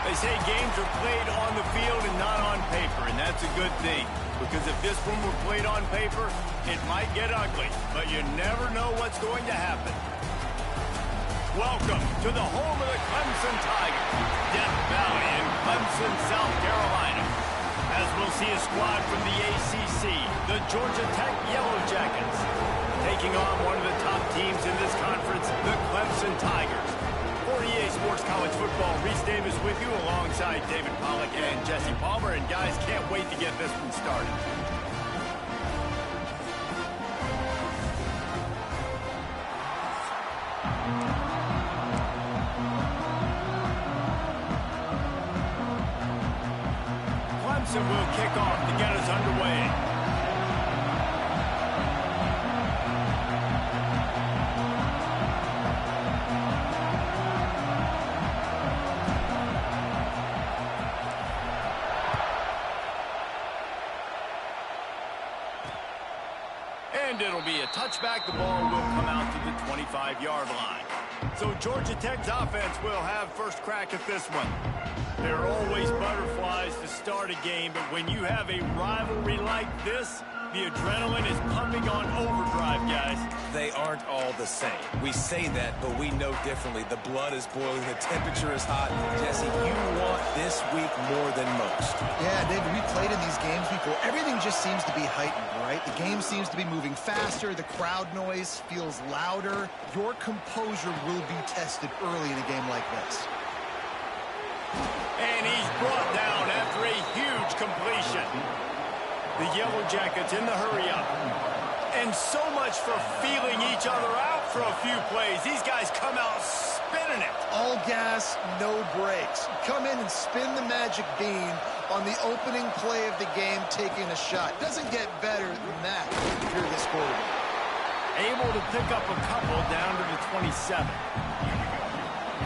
They say games are played on the field and not on paper, and that's a good thing. Because if this one were played on paper, it might get ugly, but you never know what's going to happen. Welcome to the home of the Clemson Tigers, Death Valley in Clemson, South Carolina. As we'll see a squad from the ACC, the Georgia Tech Yellow Jackets, taking on one of the top teams in this conference, the Clemson Tigers. For EA Sports College Football, Reese Davis with you alongside David Pollack and Jesse Palmer. And guys, can't wait to get this one started. Clemson will kick off to get us underway. And it'll be a touchback. The ball will come out to the 25-yard line. So Georgia Tech's offense will have first crack at this one. There are always butterflies to start a game, but when you have a rivalry like this, the adrenaline is pumping on overdrive, guys. They aren't all the same. We say that, but we know differently. The blood is boiling. The temperature is hot. Jesse, you want this week more than most. Yeah, David, we played in these games before. Everything just seems to be heightened, right? The game seems to be moving faster. The crowd noise feels louder. Your composure will be tested early in a game like this. And he's brought down after a huge completion. The Yellow Jackets in the hurry-up. And so much for feeling each other out for a few plays. These guys come out spinning it. All gas, no brakes. Come in and spin the magic bean on the opening play of the game, taking a shot. Doesn't get better than that if you're this quarterback. Able to pick up a couple down to the 27.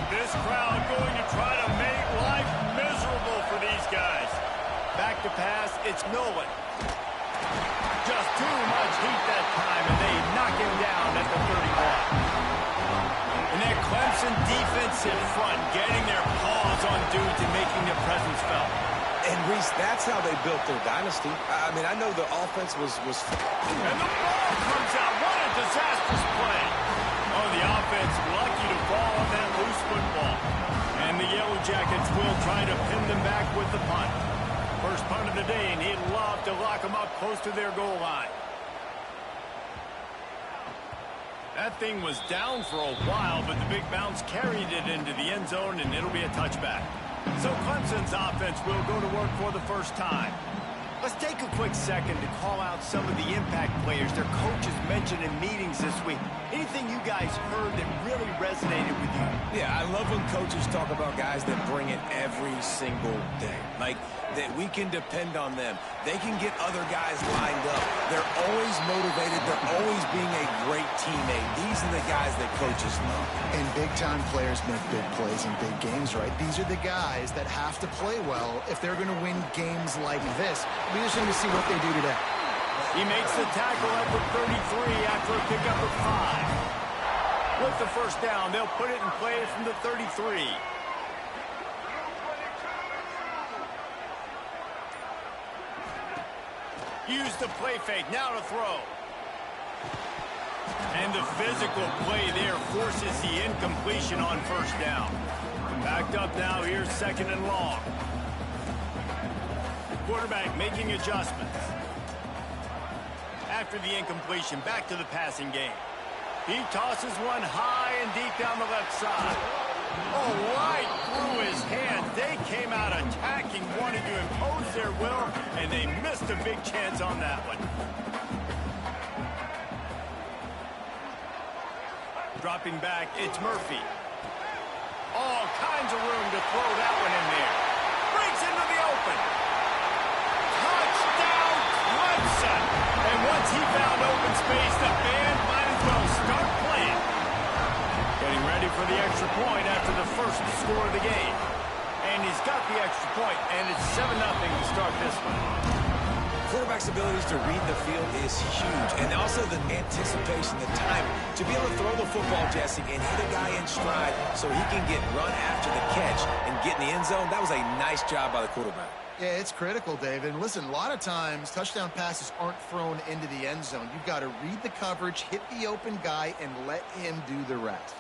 This crowd going to try to make life miserable for these guys. Back to pass, it's Nolan. Just too much heat that time, and they knock him down at the 31. And that Clemson defensive front getting their paws on dudes and making their presence felt. And, Reese, that's how they built their dynasty. I mean, I know the offense was... And the ball comes out. What a disastrous play. Oh, the offense lucky to fall on that loose football. And the Yellow Jackets will try to pin them back with the punt. First punt of the day, and he'd love to lock them up close to their goal line. That thing was down for a while, but the big bounce carried it into the end zone, and it'll be a touchback. So Clemson's offense will go to work for the first time. Let's take a quick second to call out some of the impact players their coaches mentioned in meetings this week. Anything you guys heard that really resonated with you? Yeah, I love when coaches talk about guys that bring it every single day. Like, that we can depend on them. They can get other guys lined up. They're always motivated. They're always being a great teammate. These are the guys that coaches love. And big-time players make big plays in big games, right? These are the guys that have to play well if they're going to win games like this. We're just going to see what they do today. He makes the tackle at the 33 after a pickup of 5. With the first down, they'll put it in play from the 33. Use the play fake, now to throw. And the physical play there forces the incompletion on first down. Backed up now, here's second and long. Quarterback making adjustments. After the incompletion, back to the passing game. He tosses one high and deep down the left side. Oh, right through his hands. They came out attacking, wanting to impose their will, and they missed a big chance on that one. Dropping back, it's Murphy. All kinds of room to throw that one in there. Breaks into the open. Touchdown, Clemson! And once he found open space, the band might as well start playing. Getting ready for the extra point after the first score of the game. And he's got the extra point, and it's 7-0 to start this one. Quarterback's abilities to read the field is huge, and also the anticipation, the timing. To be able to throw the football, Jesse, and hit a guy in stride so he can get run after the catch and get in the end zone, that was a nice job by the quarterback. Yeah, it's critical, David. And listen, a lot of times touchdown passes aren't thrown into the end zone. You've got to read the coverage, hit the open guy, and let him do the rest.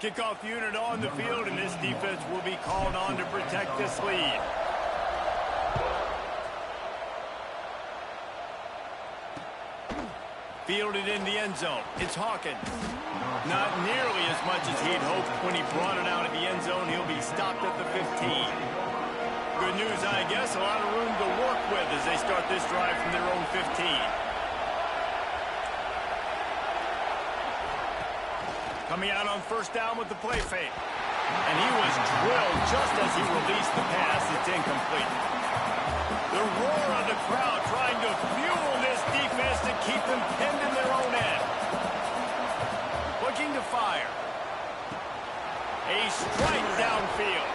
Kickoff unit on the field, and this defense will be called on to protect this lead. Fielded in the end zone. It's Hawkins. Not nearly as much as he'd hoped when he brought it out of the end zone. He'll be stopped at the 15. Good news, I guess. A lot of room to work with as they start this drive from their own 15. Coming out on first down with the play fake. And he was drilled just as he released the pass. It's incomplete. The roar of the crowd trying to fuel this defense to keep them pinned in their own end. Looking to fire. A strike downfield.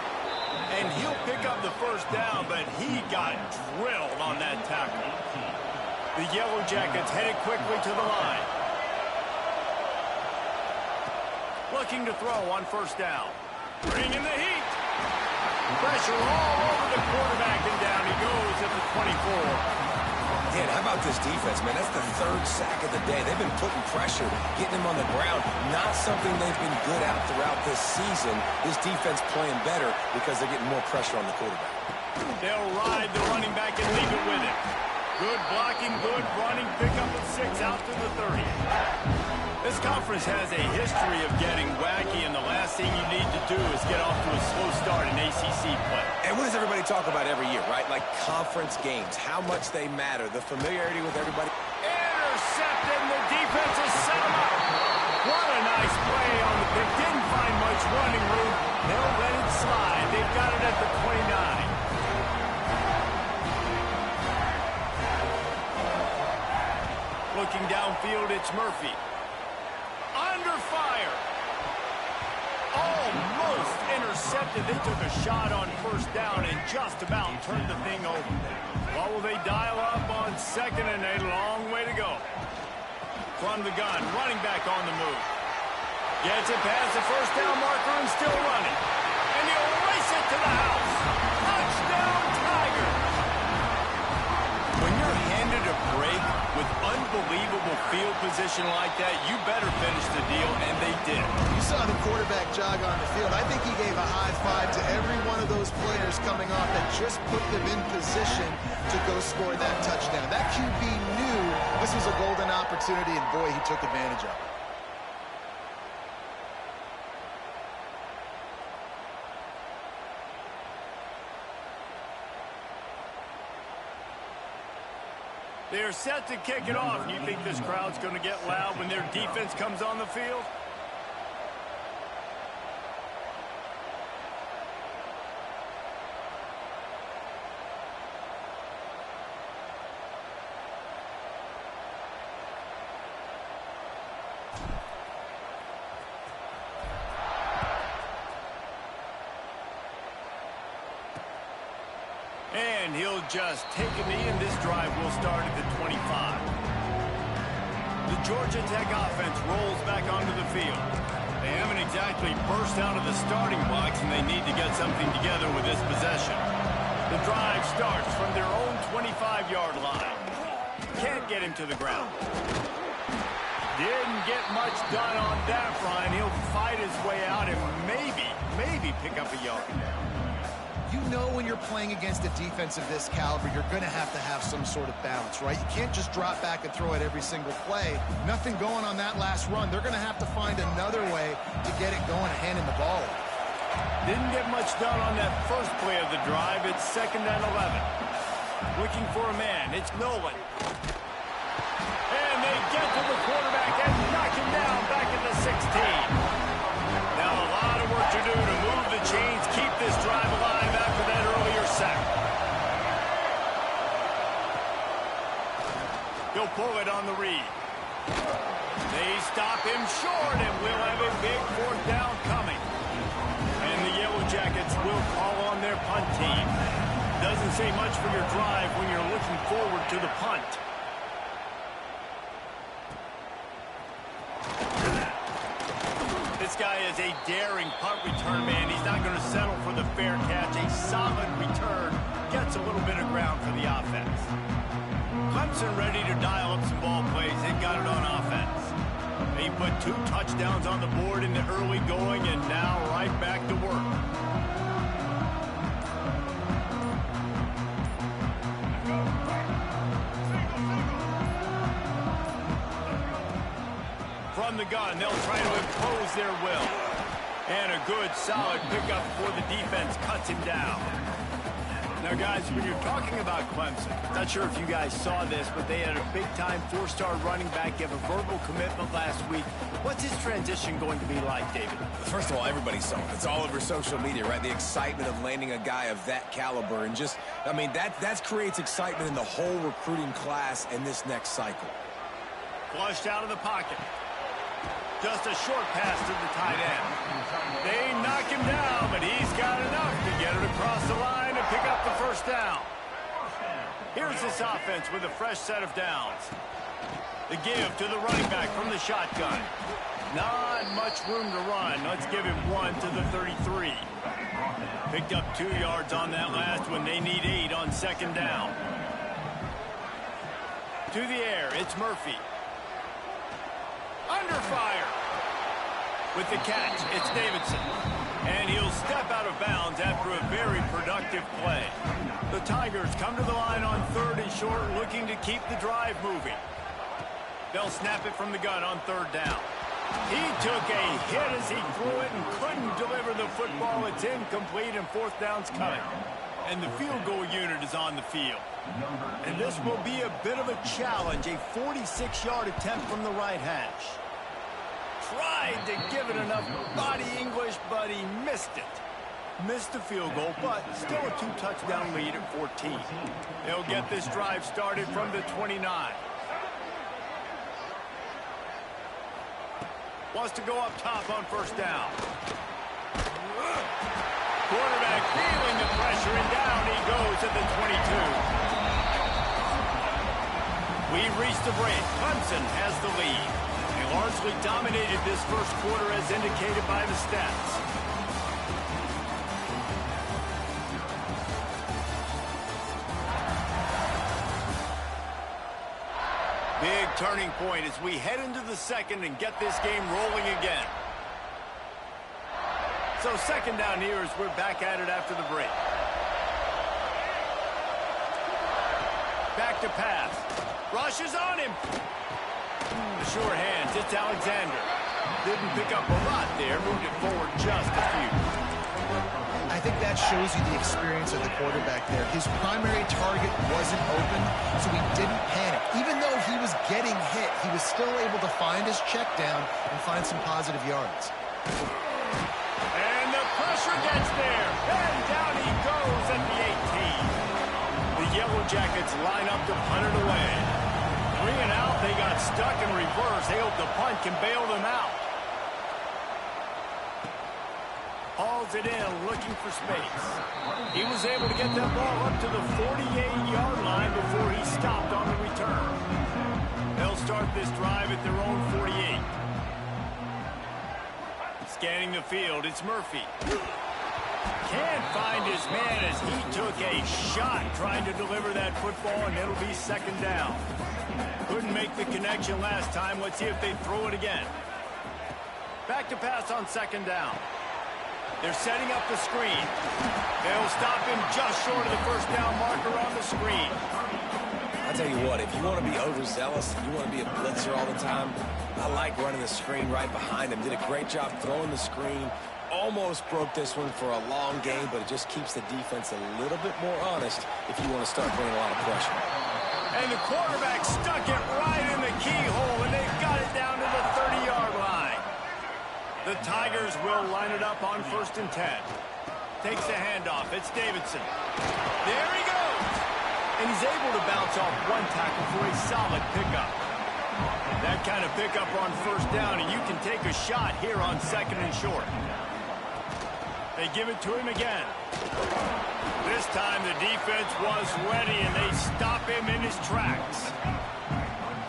And he'll pick up the first down, but he got drilled on that tackle. The Yellow Jackets headed quickly to the line. Looking to throw on first down. Bringing the heat. Pressure all over the quarterback, and down he goes at the 24. Yeah, how about this defense, man? That's the third sack of the day. They've been putting pressure, getting him on the ground. Not something they've been good at throughout this season. This defense playing better because they're getting more pressure on the quarterback. They'll ride the running back and leave it with him. Good blocking, good running. Pick up at 6 out to the 30. This conference has a history of getting wacky, and the last thing you need to do is get off to a slow start in ACC play. And what does everybody talk about every year, right? Like conference games, how much they matter, the familiarity with everybody. Intercepted, and the defense has set him up. What a nice play on the pick. Didn't find much running room. They'll let it slide. They've got it at the 29. Looking downfield, it's Murphy. Under fire. Almost intercepted. They took a shot on first down and just about turned the thing over. What will they dial up on second and a long way to go? From the gun, running back on the move. Gets it past the first down marker and still running. And he'll race it to the house. Touchdown, Tigers. When you're handed a break with unbelievable field position like that, you better finish the deal, and they did. You saw the quarterback jog on the field. I think he gave a high five to every one of those players coming off that just put them in position to go score that touchdown. That QB knew this was a golden opportunity, and boy, he took advantage of it. They're set to kick it off. You think this crowd's going to get loud when their defense comes on the field? And he'll just take a knee, and this drive will start at the 25. The Georgia Tech offense rolls back onto the field. They haven't exactly burst out of the starting blocks, and they need to get something together with this possession. The drive starts from their own 25-yard line. Can't get him to the ground. Didn't get much done on that run. He'll fight his way out and maybe pick up a yard. You know when you're playing against a defense of this caliber, you're going to have some sort of balance, right? You can't just drop back and throw it every single play. Nothing going on that last run. They're going to have to find another way to get it going and handing the ball off. Didn't get much done on that first play of the drive. It's 2nd and 11. Looking for a man. It's Nolan. And they get to the quarterback and knock him down back at the 16. Now a lot of work to do to move the chains, keep this drive alive after that earlier sack. He'll pull it on the read. They stop him short, and we'll have a big 4th down coming. And doesn't say much for your drive when you're looking forward to the punt. This guy is a daring punt return man. He's not going to settle for the fair catch. A solid return gets a little bit of ground for the offense. Clemson ready to dial up some ball plays. They've got it on offense. They put 2 touchdowns on the board in the early going, and now right back to work. From the gun, they'll try to impose their will. And a good, solid pickup before the defense cuts him down. Now, guys, when you're talking about Clemson, not sure if you guys saw this, but they had a big-time 4-star running back give a verbal commitment last week. What's his transition going to be like, David? First of all, everybody saw it. It's all over social media, right? The excitement of landing a guy of that caliber. And just, I mean, that creates excitement in the whole recruiting class in this next cycle. Flushed out of the pocket. Just a short pass to the tight end. They knock him down, but he's got enough to get it across the line and pick up the first down. Here's this offense with a fresh set of downs. The give to the running back from the shotgun. Not much room to run. Let's give him 1 to the 33. Picked up 2 yards on that last one. They need 8 on second down. To the air, it's Murphy. Under fire. With the catch, it's Davidson. And he'll step out of bounds after a very productive play. The Tigers come to the line on 3rd and short, looking to keep the drive moving. They'll snap it from the gun on 3rd down. He took a hit as he threw it and couldn't deliver the football. It's incomplete, and 4th down's coming. And the field goal unit is on the field. And this will be a bit of a challenge, a 46-yard attempt from the right hash. Tried to give it enough body English, but he missed it. Missed the field goal, but still a 2-touchdown lead at 14. They'll get this drive started from the 29. Wants to go up top on 1st down. Quarterback feeling the pressure, and down he goes at the 22. We've reached the break. Clemson has the lead. They largely dominated this first quarter as indicated by the stats. Big turning point as we head into the second and get this game rolling again. So 2nd down here as we're back at it after the break. Back to pass. Rush is on him. The sure hands. It's Alexander. Didn't pick up a lot there. Moved it forward just a few. I think that shows you the experience of the quarterback there. His primary target wasn't open, so he didn't panic. Even though he was getting hit, he was still able to find his check down and find some positive yards. And the pressure gets there. And down he goes at the 18. The Yellow Jackets line up to punt it away. 3 and out. They got stuck in reverse. They hope the punt can bail them out. Hauls it in, looking for space. He was able to get that ball up to the 48-yard line before he stopped on the return. They'll start this drive at their own 48. Scanning the field, it's Murphy. Can't find his man as he took a shot trying to deliver that football, and it'll be 2nd down. Couldn't make the connection last time. Let's see if they throw it again. Back to pass on 2nd down. They're setting up the screen. They'll stop him just short of the 1st down marker on the screen. I'll tell you what, if you want to be overzealous, if you want to be a blitzer all the time, I like running the screen right behind him. Did a great job throwing the screen. Almost broke this one for a long game, but it just keeps the defense a little bit more honest if you want to start putting a lot of pressure. And the quarterback stuck it right in the keyhole, and they've got it down to the 30-yard line. The Tigers will line it up on 1st and 10. Takes the handoff. It's Davidson. There he goes. And he's able to bounce off 1 tackle for a solid pickup. That kind of pickup on 1st down, and you can take a shot here on 2nd and short. They give it to him again. This time the defense was ready, and they stop him in his tracks.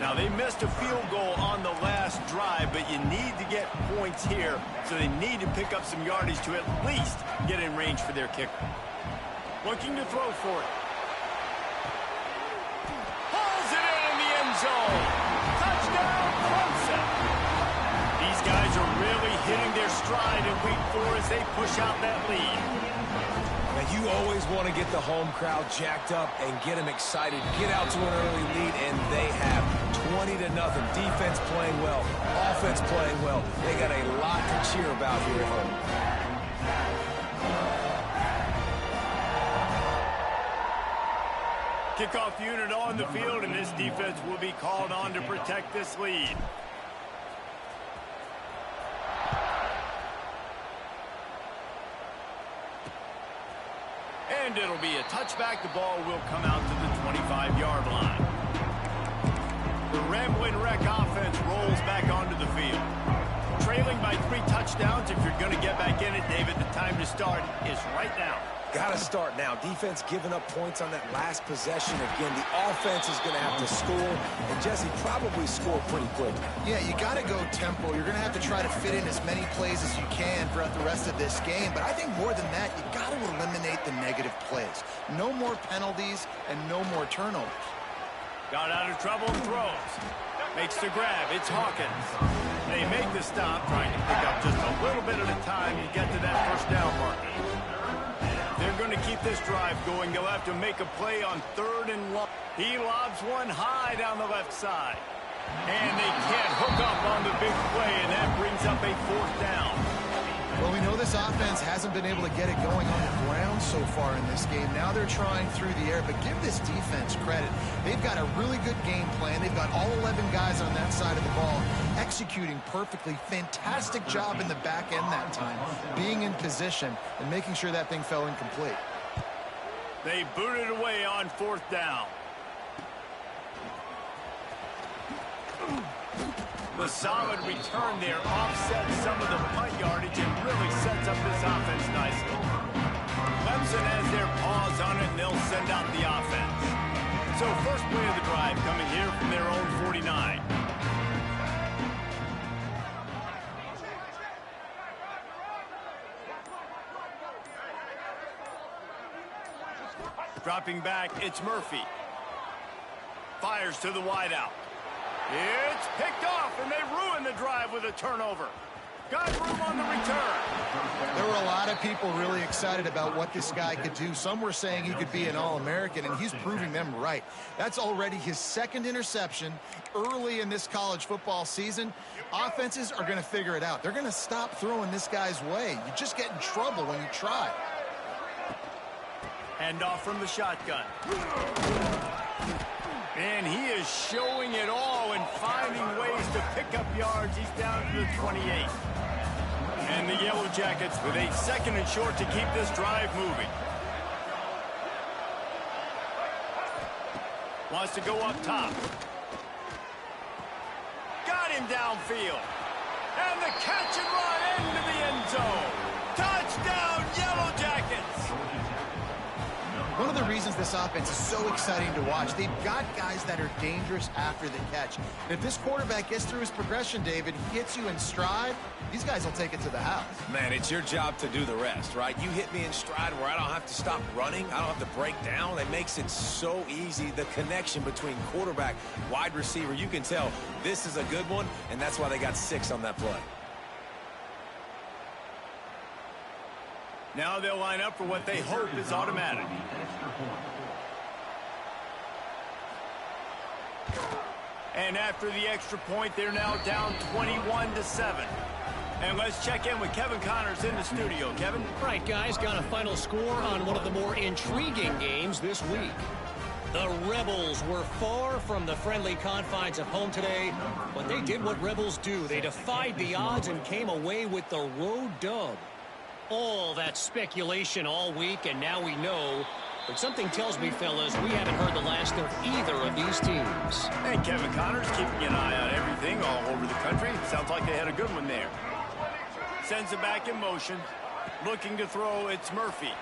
Now, they missed a field goal on the last drive, but you need to get points here, so they need to pick up some yardage to at least get in range for their kicker. Looking to throw for it. Pulls it in the end zone. Touchdown, Clemson. These guys are really hitting their stride in Week 4 as they push out that lead. Now, you always want to get the home crowd jacked up and get them excited. Get out to an early lead, and they have 20-0. Defense playing well. Offense playing well. They got a lot to cheer about here at home. Kickoff unit on the field, and this defense will be called on to protect this lead. And it'll be a touchback. The ball will come out to the 25-yard line. The Rambling Wreck offense rolls back onto the field. Trailing by 3 touchdowns. If you're going to get back in it, David, the time to start is right now. Got to start now. Defense giving up points on that last possession. Again, the offense is going to have to score, and Jesse probably score pretty quick. Yeah, you got to go tempo. You're going to have to try to fit in as many plays as you can throughout the rest of this game. But I think more than that, you got to eliminate the negative plays. No more penalties and no more turnovers. Got out of trouble and throws. Makes the grab. It's Hawkins. They make the stop, trying to pick up just a little bit at a time to get to that first down marker. They're going to keep this drive going. They'll have to make a play on 3rd and long. He lobs one high down the left side. And they can't hook up on the big play, and that brings up a 4th down. Well, we know this offense hasn't been able to get it going on the ground so far in this game. Now they're trying through the air, but give this defense credit. They've got a really good game plan. They've got all 11 guys on that side of the ball executing perfectly. Fantastic job in the back end that time, being in position and making sure that thing fell incomplete. They booted away on 4th down. The solid return there offsets some of the punt yardage and really sets up this offense nicely. Clemson has their paws on it, and they'll send out the offense. So first play of the drive coming here from their own 49. Dropping back, it's Murphy. Fires to the wideout. It's picked off, and they ruin the drive with a turnover. Got room on the return. There were a lot of people really excited about what this guy could do. Some were saying he could be an All-American, and he's proving them right. That's already his 2nd interception early in this college football season. Offenses are going to figure it out. They're going to stop throwing this guy's way. You just get in trouble when you try. Hand off from the shotgun. And he is showing it all and finding ways to pick up yards. He's down to the 28. And the Yellow Jackets with a 2nd and short to keep this drive moving. Wants to go up top. Got him downfield. And the catch and run into the end zone. Touchdown, Yellow Jackets. One of the reasons this offense is so exciting to watch, they've got guys that are dangerous after the catch. If this quarterback gets through his progression, David, gets you in stride, these guys will take it to the house. Man, it's your job to do the rest, right? You hit me in stride where I don't have to stop running. I don't have to break down. It makes it so easy. The connection between quarterback, wide receiver, you can tell this is a good one, and that's why they got 6 on that play. Now they'll line up for what they hope is automatic. And after the extra point, they're now down 21-7. And let's check in with Kevin Connors in the studio. Kevin? Right, guys, got a final score on one of the more intriguing games this week. The Rebels were far from the friendly confines of home today, but they did what Rebels do. They defied the odds and came away with the road dub. All that speculation all week, and now we know. But something tells me, fellas, we haven't heard the last of either of these teams. Hey, Kevin Connors keeping an eye on everything all over the country. Sounds like they had a good one there. Sends it back in motion. Looking to throw, it's Murphy.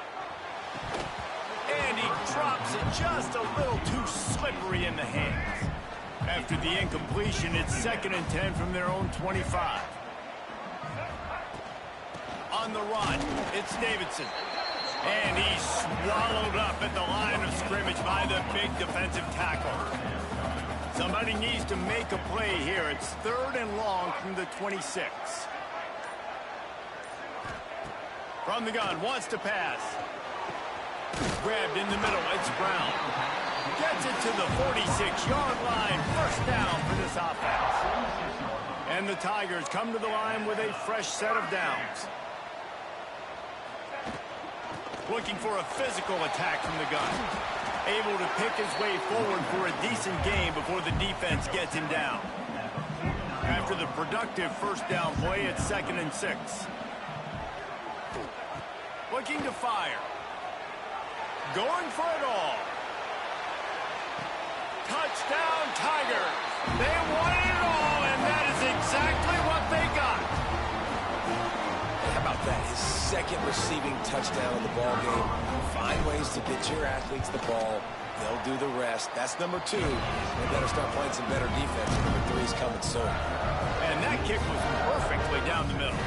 And he drops it just a little too slippery in the hands. After the incompletion, it's 2nd and 10 from their own 25. On the run, it's Davidson. And he's swallowed up at the line of scrimmage by the big defensive tackle. Somebody needs to make a play here. It's 3rd and long from the 26. From the gun, wants to pass. Grabbed in the middle, it's Brown. Gets it to the 46-yard line. 1st down for this offense. And the Tigers come to the line with a fresh set of downs. Looking for a physical attack from the gun. Able to pick his way forward for a decent gain before the defense gets him down. After the productive 1st down play, it's 2nd and 6. Looking to fire. Going for it all. Touchdown, Tigers. They wanted it all, and that is exactly what they got. How about that? His 2nd receiving touchdown of the ball game. Find ways to get your athletes the ball. They'll do the rest. That's number 2. They better start playing some better defense. Number 3 is coming soon. And that kick was perfectly down the middle.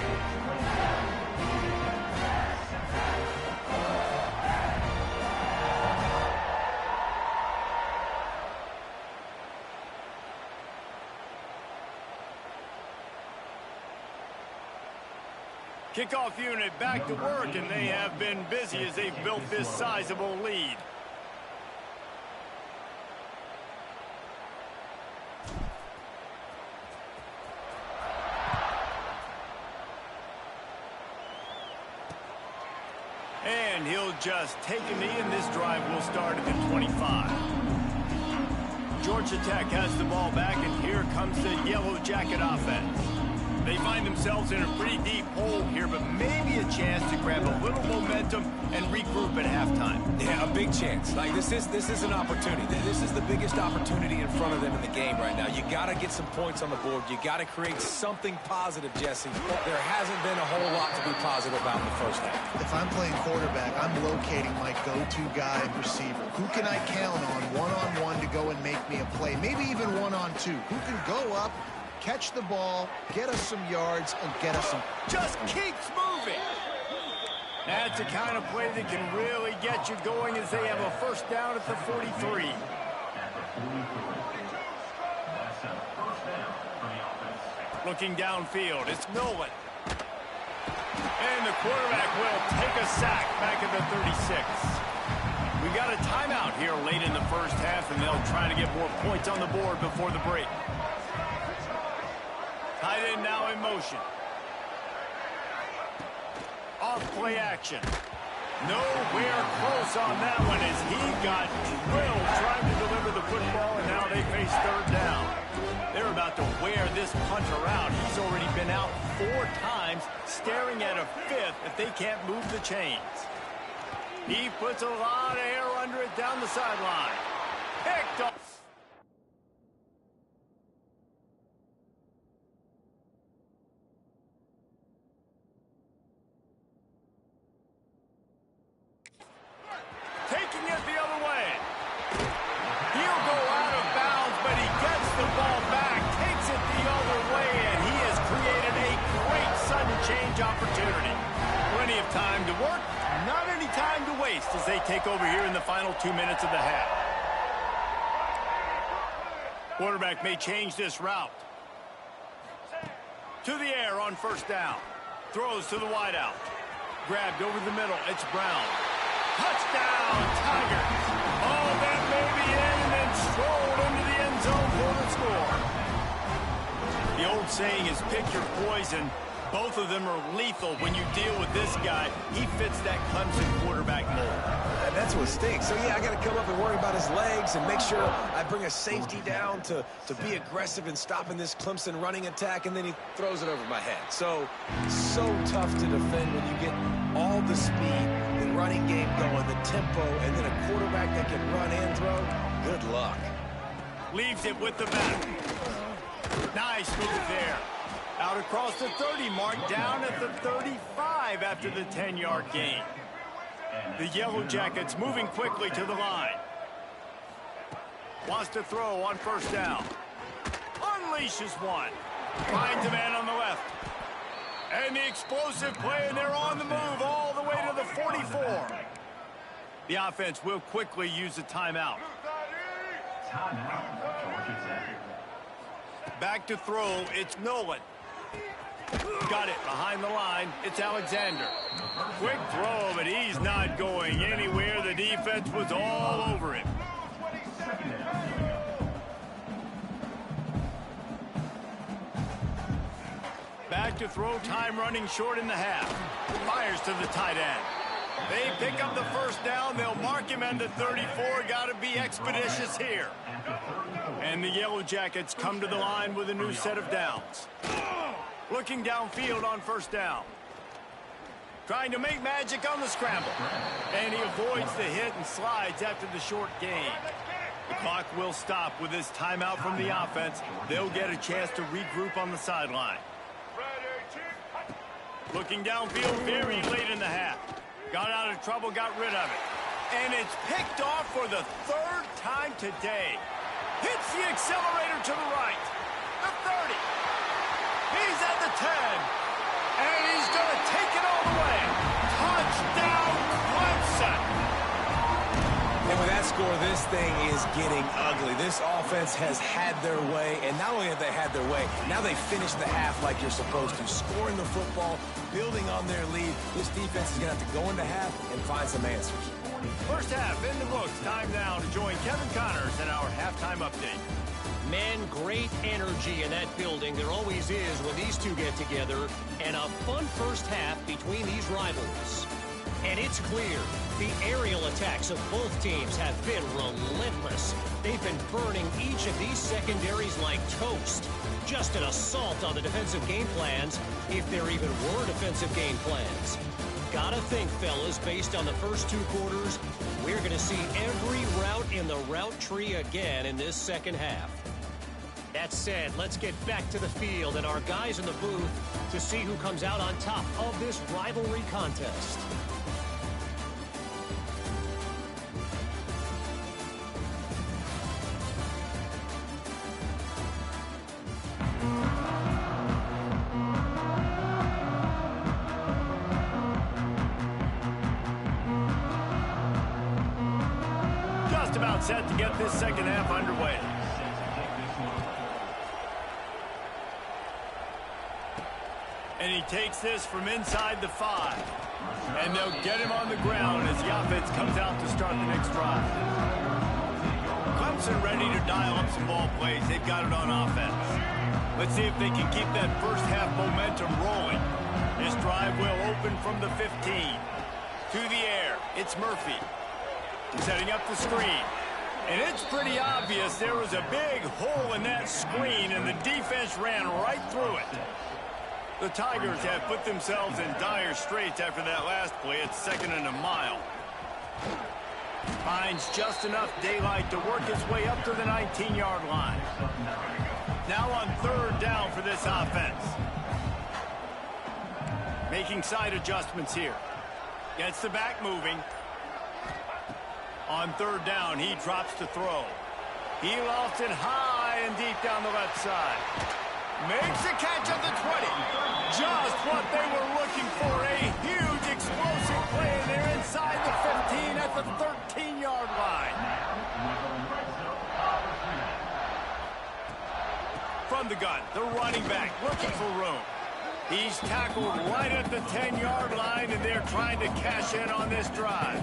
Kickoff unit back to work, and they have been busy as they've built this sizable lead. And he'll just take a knee, and this drive will start at the 25. Georgia Tech has the ball back, and here comes the Yellow Jacket offense. They find themselves in a pretty deep hole here, but maybe a chance to grab a little momentum and regroup at halftime. Yeah, a big chance. Like, this is an opportunity. This is the biggest opportunity in front of them in the game right now. You got to get some points on the board. You got to create something positive, Jesse. There hasn't been a whole lot to be positive about in the 1st half. If I'm playing quarterback, I'm locating my go-to guy and receiver. Who can I count on one-on-one to go and make me a play? Maybe even one-on-two. Who can go up, catch the ball, get us some yards, and get us some... Just keeps moving. That's the kind of play that can really get you going as they have a 1st down at the 43. Looking downfield, it's Nolan. And the quarterback will take a sack back at the 36. We got a timeout here late in the 1st half, and they'll try to get more points on the board before the break. Tight end now in motion. Off play action. Nowhere close on that one as he got drilled trying to deliver the football, and now they face 3rd down. They're about to wear this punter out. He's already been out 4 times, staring at a 5th if they can't move the chains. He puts a lot of air under it down the sideline. Picked off. Taking it the other way. He'll go out of bounds, but he gets the ball back, takes it the other way, and he has created a great sudden change opportunity. Plenty of time to work, not any time to waste as they take over here in the final 2 minutes of the half. Quarterback may change this route. To the air on 1st down. Throws to the wideout. Grabbed over the middle. It's Brown. Touchdown, Tigers. Oh, that may be in, and then strolled into the end zone for the score. The old saying is pick your poison. Both of them are lethal when you deal with this guy. He fits that Clemson quarterback mold. That's what stinks. So, yeah, I got to come up and worry about his legs and make sure I bring a safety down to be aggressive in stopping this Clemson running attack, and then he throws it over my head. So tough to defend when you get all the speed, the running game going, the tempo, and then a quarterback that can run and throw. Good luck. Leaves it with the back. Nice move there. Out across the 30 mark, down at the 35 after the 10-yard gain. The Yellow Jackets moving quickly to the line. Wants to throw on first down. Unleashes one. Finds a man on the left. And the explosive play, and they're on the move all the way to the 44. The offense will quickly use a timeout. Back to throw, it's Nolan. Got it behind the line, it's Alexander. Quick throw, but he's not going anywhere. The defense was all over him. Back to throw, time running short in the half. Fires to the tight end. They pick up the first down. They'll mark him at the 34. Got to be expeditious here. And the Yellow Jackets come to the line with a new set of downs. Looking downfield on first down. Trying to make magic on the scramble. And he avoids the hit and slides after the short gain. The clock will stop with this timeout from the offense. They'll get a chance to regroup on the sideline. Looking downfield very late in the half. Got out of trouble, got rid of it. And it's picked off for the third time today. Hits the accelerator to the right. The 30. He's at the 10. And he's going to take it all the way. Touchdown, Clemson. And with that score, this thing is getting ugly. This offense has had their way, and not only have they had their way, now they finish the half like you're supposed to, scoring the football, building on their lead. This defense is going to have to go into half and find some answers. First half in the books. Time now to join Kevin Connors in our halftime update. Man, great energy in that building. There always is when these two get together. And a fun first half between these rivals. And it's clear, the aerial attacks of both teams have been relentless. They've been burning each of these secondaries like toast. Just an assault on the defensive game plans, if there even were defensive game plans. Gotta think, fellas, based on the first two quarters, we're going to see every route in the route tree again in this second half. That said, let's get back to the field and our guys in the booth to see who comes out on top of this rivalry contest. Just about set to get this second half underway. And he takes this from inside the 5. And they'll get him on the ground as the offense comes out to start the next drive. Clemson ready to dial up some ball plays. They've got it on offense. Let's see if they can keep that first half momentum rolling. This drive will open from the 15. To the air, it's Murphy. Setting up the screen. And it's pretty obvious there was a big hole in that screen, and the defense ran right through it. The Tigers have put themselves in dire straits after that last play. It's 2nd and a mile. Finds just enough daylight to work his way up to the 19-yard line. Now on 3rd down for this offense. Making side adjustments here. Gets the back moving. On 3rd down, he drops to throw. He lofts it high and deep down the left side. Makes a catch at the 20. Just what they were looking for. A huge explosive play, and they're inside the 15 at the 13-yard line. From the gun, the running back looking for room. He's tackled right at the 10-yard line, and they're trying to cash in on this drive.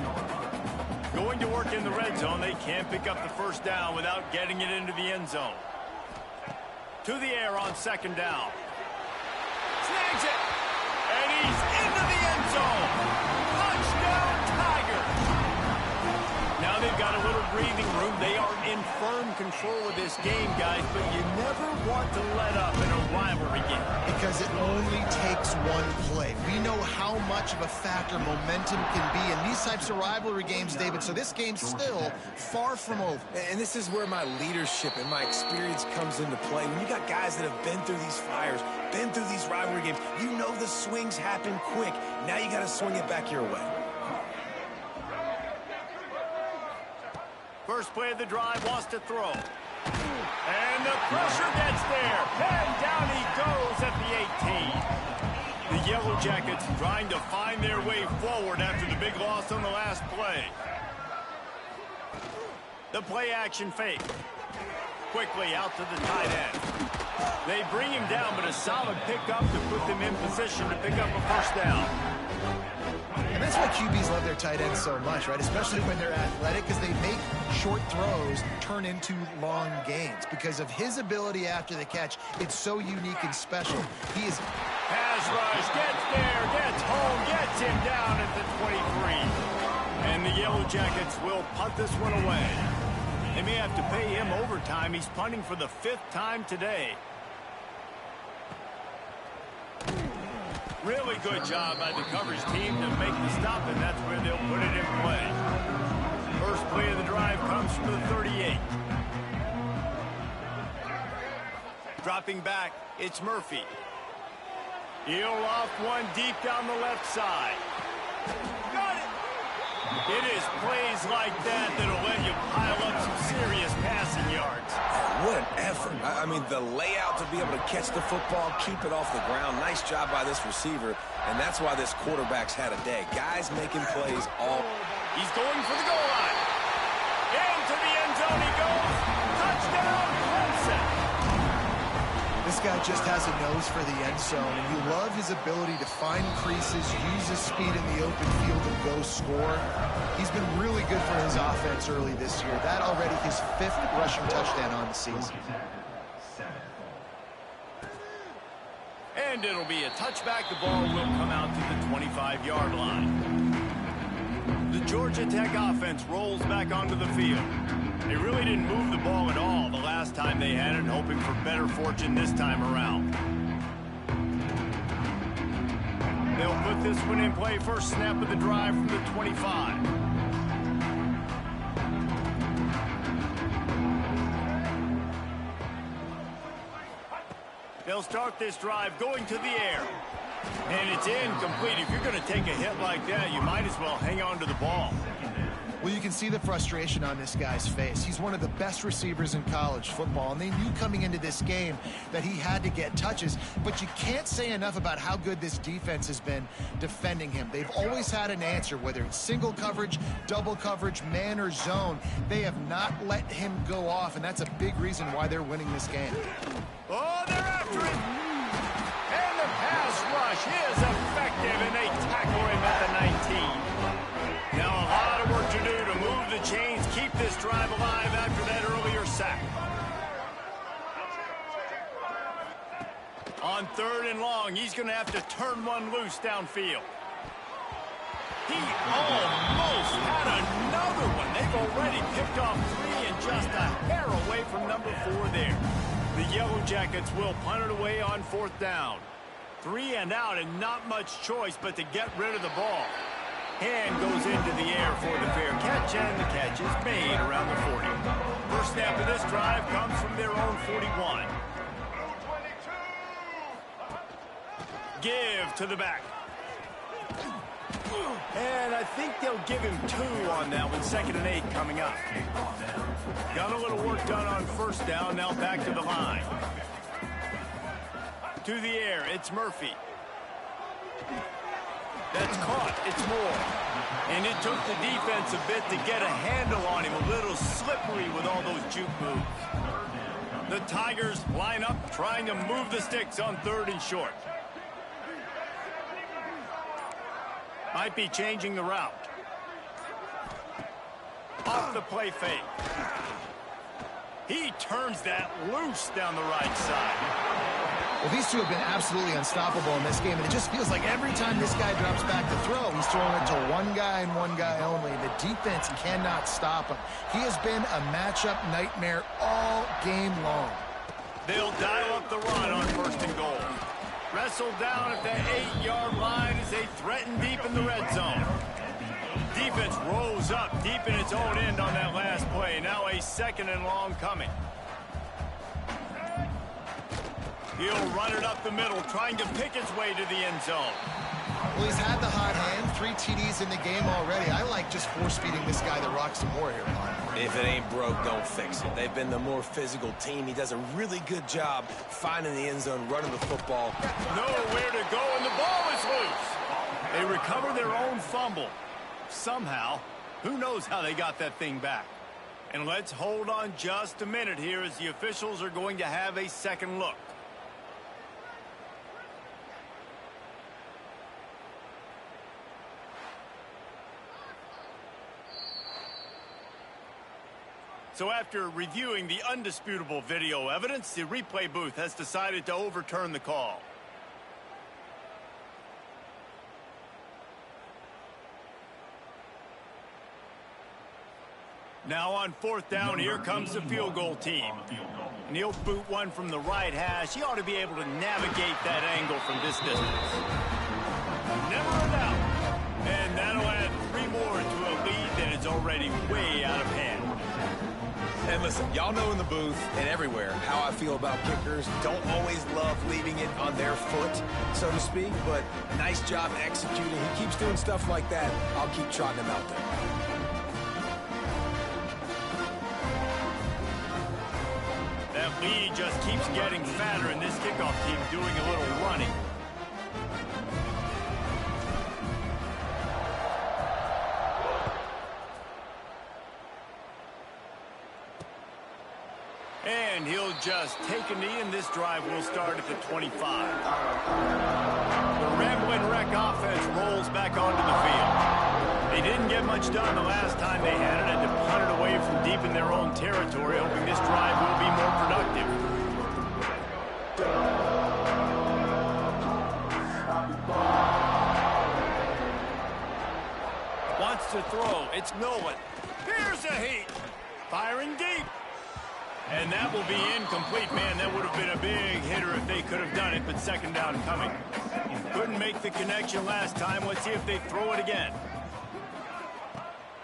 Going to work in the red zone. They can't pick up the first down without getting it into the end zone. To the air on 2nd down. Snags it. And he's into the end zone. Touchdown, Tigers. Now they've got a little breathing room. They are in firm control of this game, guys, but you never want to let up in a rivalry game. Because it only takes one play. We know how much of a factor momentum can be in these types of rivalry games, David, so this game's still far from over. And this is where my leadership and my experience comes into play. When you got guys that have been through these fires, been through these rivalry games, you know the swings happen quick. Now you got to swing it back your way. First play of the drive, wants to throw. And the pressure gets there. And down he goes at the 18. The Yellow Jackets trying to find their way forward after the big loss on the last play. The play action fake. Quickly out to the tight end. They bring him down, but a solid pickup to put them in position to pick up a first down. And that's why QBs love their tight ends so much, right? Especially when they're athletic, because they make short throws turn into long gains. Because of his ability after the catch, it's so unique and special. He is... Pass rush, gets there, gets home, gets him down at the 23. And the Yellow Jackets will punt this one away. They may have to pay him overtime. He's punting for the 5th time today. Really good job by the coverage team to make the stop, and that's where they'll put it in play. First play of the drive comes from the 38. Dropping back, it's Murphy. He'll off one deep down the left side. Got it! It is plays like that that'll let you pile up some serious passing yards. What an effort. I mean, the layout to be able to catch the football, keep it off the ground. Nice job by this receiver, and that's why this quarterback's had a day. Guys making plays all... He's going for the goal line. Into the end zone he goes. Touchdown, Clemson. This guy just has a nose for the end zone, and you love his ability to find creases, use his speed in the open field, and go score. He's been really good for his offense early this year. That already his 5th rushing touchdown on the season. And it'll be a touchback. The ball will come out to the 25-yard line. The Georgia Tech offense rolls back onto the field. They really didn't move the ball at all the last time they had it, hoping for better fortune this time around. They'll put this one in play. First snap of the drive from the 25. They'll start this drive going to the air. And it's incomplete. If you're going to take a hit like that, you might as well hang on to the ball. Well, you can see the frustration on this guy's face. He's one of the best receivers in college football, and they knew coming into this game that he had to get touches, but you can't say enough about how good this defense has been defending him. They've always had an answer, whether it's single coverage, double coverage, man or zone. They have not let him go off, and that's a big reason why they're winning this game. Oh, they're after it! And the pass rush is effective, and they tackle him at the 19. Now a lot of work to do to move the chains, keep this drive alive after that earlier sack. On 3rd and long, he's going to have to turn one loose downfield. He almost had another one. They've already picked off 3 and just a hair away from number 4 there. The Yellow Jackets will punt it away on 4th down. 3 and out, and not much choice but to get rid of the ball. Hand goes into the air for the fair catch, and the catch is made around the 40. First snap of this drive comes from their own 41. Give to the back. And I think they'll give him 2 on that one. 2nd and 8 coming up. Got a little work done on 1st down. Now back to the line. To the air, it's Murphy. That's caught. It's Moore. And it took the defense a bit to get a handle on him. A little slippery with all those juke moves. The Tigers line up, trying to move the sticks on 3rd and short. Might be changing the route. Off the play fake. He turns that loose down the right side. Well, these two have been absolutely unstoppable in this game, and it just feels like every time this guy drops back to throw, he's throwing it to one guy and one guy only. The defense cannot stop him. He has been a matchup nightmare all game long. They'll dial up the run on 1st and goal. Wrestled down at the 8-yard line as they threaten deep in the red zone. Defense rolls up deep in its own end on that last play. Now a 2nd and long coming. He'll run it up the middle, trying to pick its way to the end zone. Well, he's had the hot hand, 3 TDs in the game already. I like just force-feeding this guy the rock some more here. If it ain't broke, don't fix it. They've been the more physical team. He does a really good job finding the end zone, running the football. Nowhere to go, and the ball is loose. They recover their own fumble. Somehow, who knows how they got that thing back. And let's hold on just a minute here as the officials are going to have a second look. So after reviewing the undisputable video evidence, the replay booth has decided to overturn the call. Now on 4th down, here comes the field goal team. And he'll boot one from the right hash. He ought to be able to navigate that angle from this distance. Never a doubt. And that'll add 3 more to a lead that is already way out of hand. And listen, y'all know in the booth and everywhere how I feel about kickers. Don't always love leaving it on their foot, so to speak, but nice job executing. He keeps doing stuff like that. I'll keep trotting him out there. That lead just keeps getting fatter, and this kickoff team doing a little running. And he'll just take a knee, and this drive will start at the 25. The Ramblin' Wreck offense rolls back onto the field. They didn't get much done the last time they had it, and to punt it away from deep in their own territory, hoping this drive will be more productive. Wants to throw. It's Nolan. Here's a heat. Firing deep. And that will be incomplete. Man, that would have been a big hitter if they could have done it, but second down coming. Couldn't make the connection last time. Let's see if they throw it again.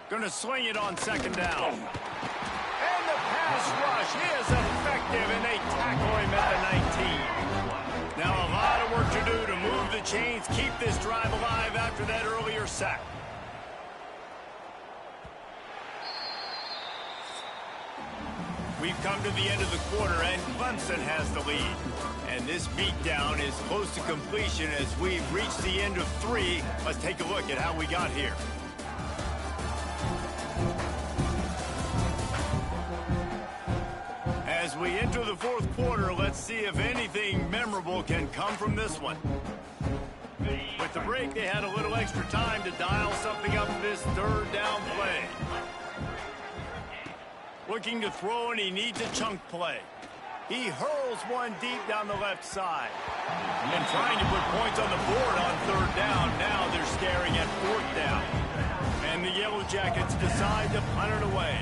Going to sling it on second down. And the pass rush is effective, and they tackle him at the 19. Now a lot of work to do to move the chains, keep this drive alive after that earlier sack. We've come to the end of the quarter, and Clemson has the lead. And this beatdown is close to completion as we've reached the end of 3. Let's take a look at how we got here. As we enter the 4th quarter, let's see if anything memorable can come from this one. With the break, they had a little extra time to dial something up this 3rd down play. Looking to throw, and he needs a chunk play. He hurls one deep down the left side. And trying to put points on the board on 3rd down. Now they're staring at 4th down. And the Yellow Jackets decide to punt it away.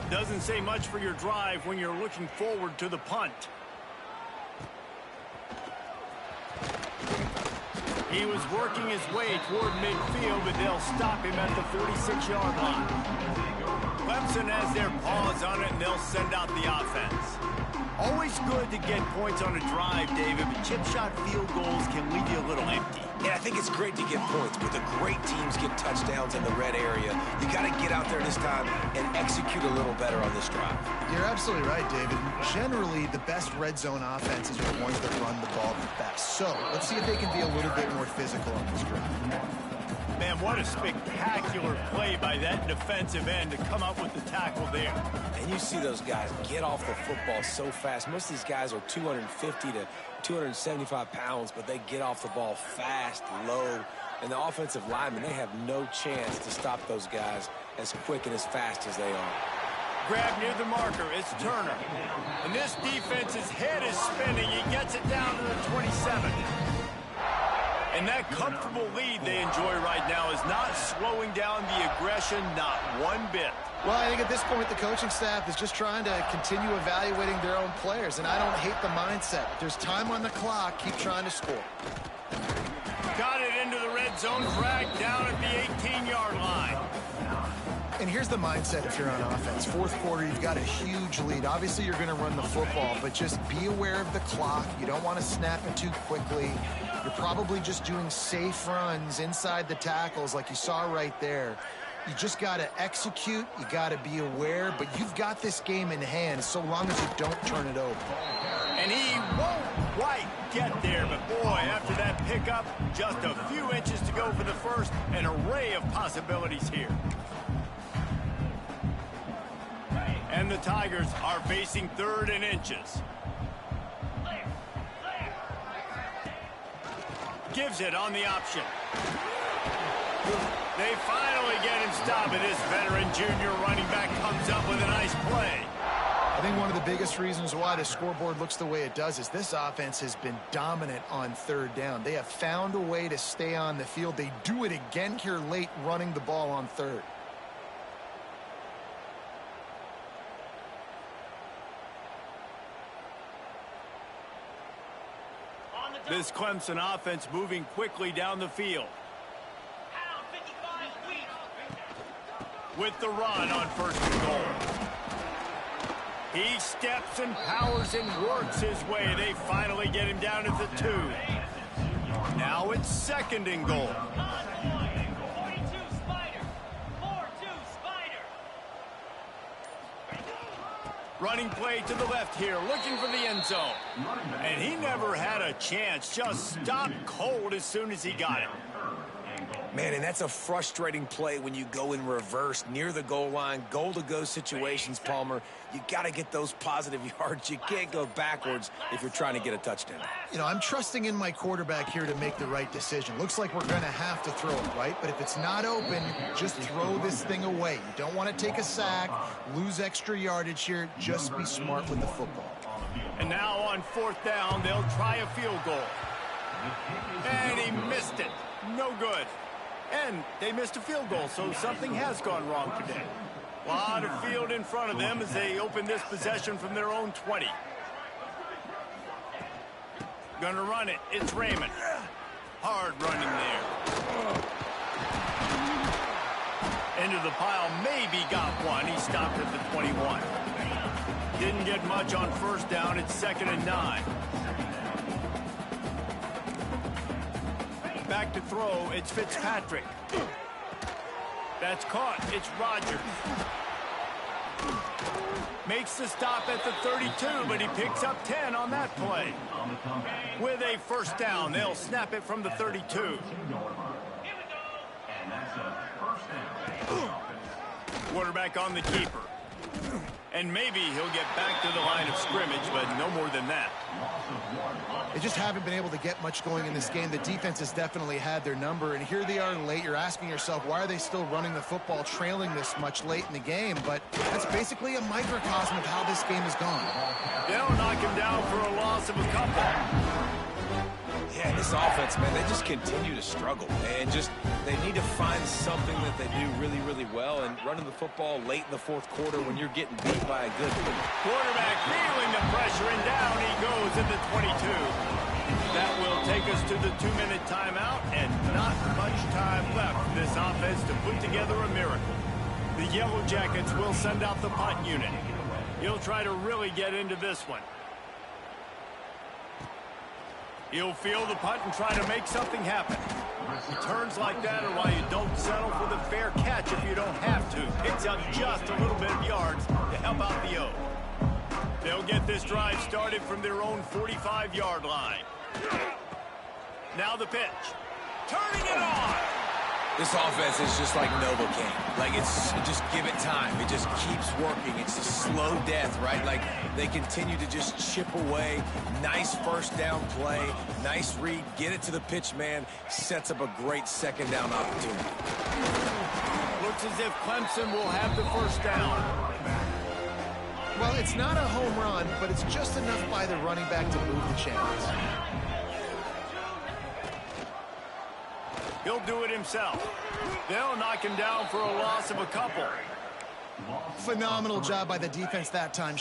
Doesn't say much for your drive when you're looking forward to the punt. He was working his way toward midfield, but they'll stop him at the 46-yard line. Clemson has their paws on it, and they'll send out the offense. Always good to get points on a drive, David, but chip shot field goals can leave you a little empty. Yeah, I think it's great to get points, but the great teams get touchdowns in the red area. You got to get out there this time and execute a little better on this drive. You're absolutely right, David. Generally, the best red zone offenses are the ones that run the ball the best. So let's see if they can be a little bit more physical on this drive. Man, what a spectacular play by that defensive end to come up with the tackle there. And you see those guys get off the football so fast. Most of these guys are 250 to 275 pounds, but they get off the ball fast, low. And the offensive linemen, they have no chance to stop those guys as quick and as fast as they are. Grab near the marker. It's Turner. And this defense's head is spinning. He gets it down to the 27. And that comfortable lead they enjoy right now is not slowing down the aggression, not one bit. Well, I think at this point, the coaching staff is just trying to continue evaluating their own players, and I don't hate the mindset. If there's time on the clock, keep trying to score. Got it into the red zone, dragged down at the 18-yard line. And here's the mindset if you're on offense. 4th quarter, you've got a huge lead. Obviously, you're going to run the football, but just be aware of the clock. You don't want to snap it too quickly. You're probably just doing safe runs inside the tackles like you saw right there. You just got to execute. You got to be aware, but you've got this game in hand so long as you don't turn it over. And he won't quite get there, but boy, after that pickup, just a few inches to go for the first. An array of possibilities here. And the Tigers are facing 3rd and inches. Gives it on the option. They finally get him stopped, and this veteran junior running back comes up with a nice play. I think one of the biggest reasons why the scoreboard looks the way it does is this offense has been dominant on 3rd down. They have found a way to stay on the field. They do it again here late, running the ball on 3rd. This Clemson offense moving quickly down the field. With the run on 1st and goal. He steps and powers and works his way. They finally get him down at the 2. Now it's 2nd and goal. Running play to the left here, looking for the end zone. And he never had a chance, just stopped cold as soon as he got it. Man, and that's a frustrating play when you go in reverse near the goal line, goal-to-go situations, Palmer. You got to get those positive yards. You can't go backwards if you're trying to get a touchdown. You know, I'm trusting in my quarterback here to make the right decision. Looks like we're going to have to throw it, right? But if it's not open, just throw this thing away. You don't want to take a sack, lose extra yardage here. Just be smart with the football. And now on 4th down, they'll try a field goal. And he missed it. No good. And they missed a field goal, so something has gone wrong today. A lot of field in front of them as they open this possession from their own 20. Gonna run it. It's Raymond. Hard running there. Into the pile. Maybe got one. He stopped at the 21. Didn't get much on 1st down. It's 2nd and 9. Back to throw, it's Fitzpatrick. That's caught, it's Rodgers. Makes the stop at the 32, but he picks up 10 on that play. With a 1st down, they'll snap it from the 32. Quarterback on the keeper. And maybe he'll get back to the line of scrimmage, but no more than that. They just haven't been able to get much going in this game. The defense has definitely had their number, and here they are late. You're asking yourself, why are they still running the football, trailing this much late in the game? But that's basically a microcosm of how this game has gone. They'll knock him down for a loss of a couple. Yeah, this offense, man, they just continue to struggle. And they need to find something that they do really, really well. And running the football late in the 4th quarter when you're getting beat by a good team. Quarterback feeling the pressure, and down he goes at the 22. That will take us to the 2-minute timeout, and not much time left for this offense to put together a miracle. The Yellow Jackets will send out the punt unit. He'll try to really get into this one. He'll field the punt and try to make something happen. Returns like that are why you don't settle for the fair catch if you don't have to. Picks up just a little bit of yards to help out the O. They'll get this drive started from their own 45-yard line. Now the pitch. Turning it on. This offense is just like Novocaine. Like, just give it time. It just keeps working. It's a slow death, right? Like, they continue to just chip away. Nice 1st down play. Nice read. Get it to the pitch man. Sets up a great 2nd down opportunity. Looks as if Clemson will have the 1st down. Well, it's not a home run, but it's just enough by the running back to move the chains. He'll do it himself. They'll knock him down for a loss of a couple. Phenomenal job by the defense that time.